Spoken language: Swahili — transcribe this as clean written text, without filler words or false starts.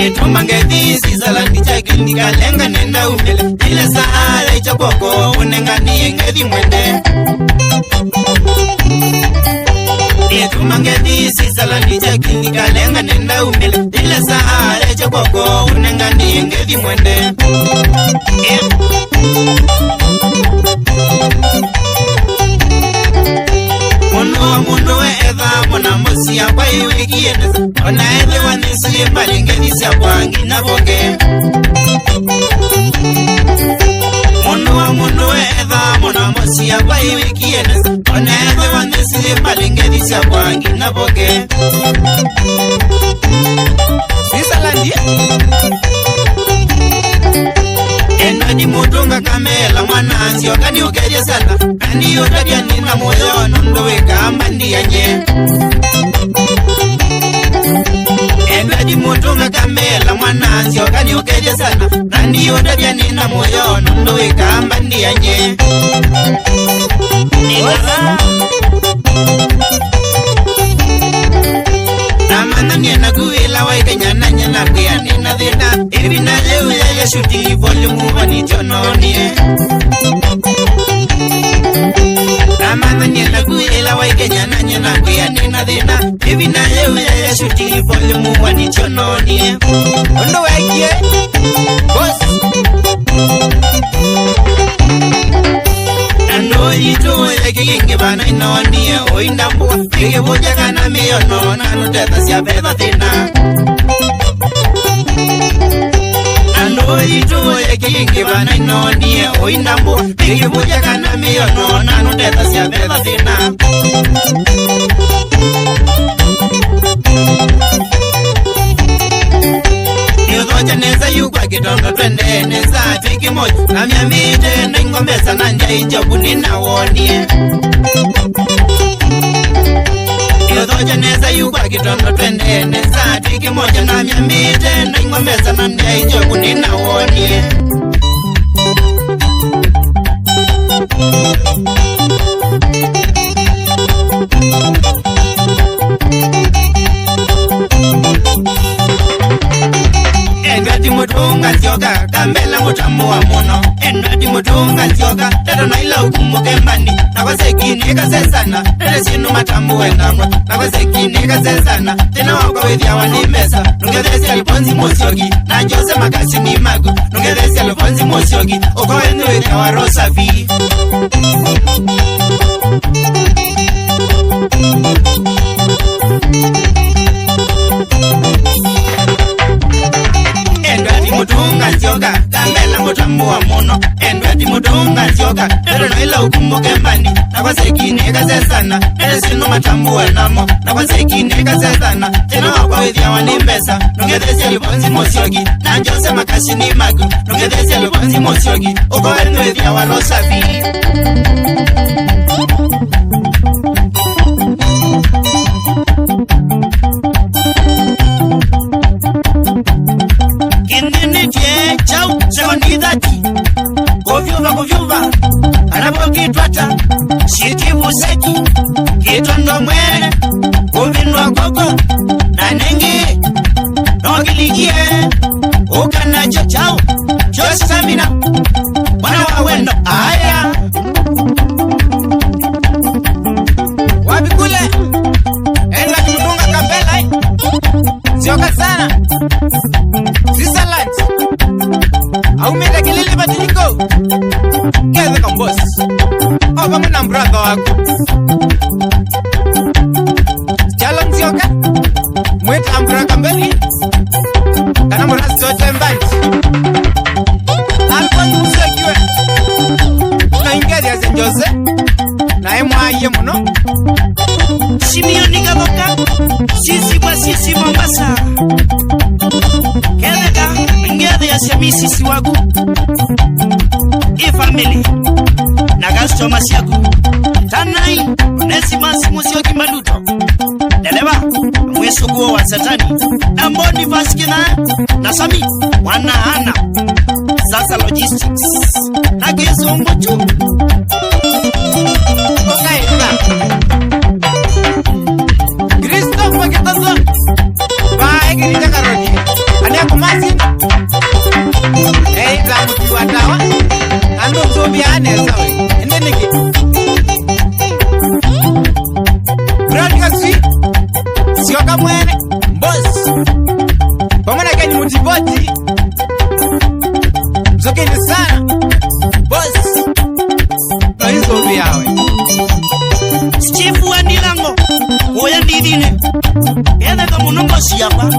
Etumangeti sisala ndichakini kalenga nenda umele ile saala ichapoko unengani ngedi mwende Etumangeti sisala ndichakini kalenga nenda umele ile saala ichapoko unengani ngedi mwende Mundo edha mona mosia kwa iwiki yenesa Ona edhe wanisi malingeni siya kwangi na boge Mundo edha mona mosia kwa iwiki yenesa Ona edhe wanisi malingeni siya kwangi na boge Switzerland Enwadi mutunga kamela mwana ansio kani ukeje sana Kandi yotadia nina moyo nondowe kamba ndiyanye Enwadi mutunga kamela mwana ansio kani ukeje sana Kandi yotadia nina moyo nondowe kamba ndiyanye Nilala Namana niena kuila waikanya nanya na kuya nina dhina Ibi na lewe ya shuti volume wani tononie Namana niena kuila waikanya nanya na kuya nina dhina Ibi na lewe ya shuti volume wani tononie Ondo waikie Boss Ando ito ya kikingi bana inonie Oindambua Kike buja kana miyono Nanu teta siya beba thina Ando ito ya kikingi bana inonie Oindambua Kike buja kana miyono Nanu teta siya beba thina Yodoja neza yukwa kitondo twende neza tiki moja Na miamite na ingombesa na nja injobu nina wonie Yodoja neza yukwa kitondo twende neza tiki moja Na miamite na ingombesa na nja injobu nina wonie Endwadi mutunga nzioka kambela mutamua muno Endwadi mutunga nzioka teto naila ukumuke mbandi Nakwaseki kasesana tete sinu matamu endakwa Nakwaseki kasesana tena wako withia wanimesa Nungethesi aliponzi mosiogi na jose makasi ni magu Nungethesi aliponzi mosiogi uko enu withia wa rosafi Endwadi mutunga nzioka kambela mutamua muno Endwadi mutunga nzioka teto naila ukumuke mbandi Nakwaseki kasesana tete sinu matamu endamo Nakwaseki kasesana tena wako withia wanimesa Nungethesi aliponzi mosiogi na jose makasi ni magu Nungethesi aliponzi mosiogi uko enu withia wa rosafi Chau, sekondi dhati Kuvyuva Anapokitwata Shitivu seki Kitondo mwere Kuvinwa koko Nanenge Nogiligie Ukanacho chau Josamina Mwana wawendo Aya Wapi kule Enga kumutunga kambela Zioka sana Switzerland Aumenda kilele badiliko Keve kambos Oba muna mbrother wako Chala mzioka Mweta ambra kambeli Kana murasi zote mbanji Alfonso mziokiwe Na ingeri ya zenjose Na emu aye muno Simioni gaboka Sisi kwa sisi Mombasa Keleka Ngede ya semisi siwagu family Nagasto masiagu Tanai Nesima simusio kimaduto Deleva Mwesuguo wa satani Namboni vaskina Nasami Wanaana Sasa logistics Nagizo mbochu Okaita Christopher Kitazo Bae kirita karodi Ane ya kumasi zamuti watawa ando nzombi anesa we endeniki broadcast sioka mwene boss pamoja kenye mutiboti zokeni sana boss hizo viawe Chifu wa Nilango oya ndidine ene kama munongo siapa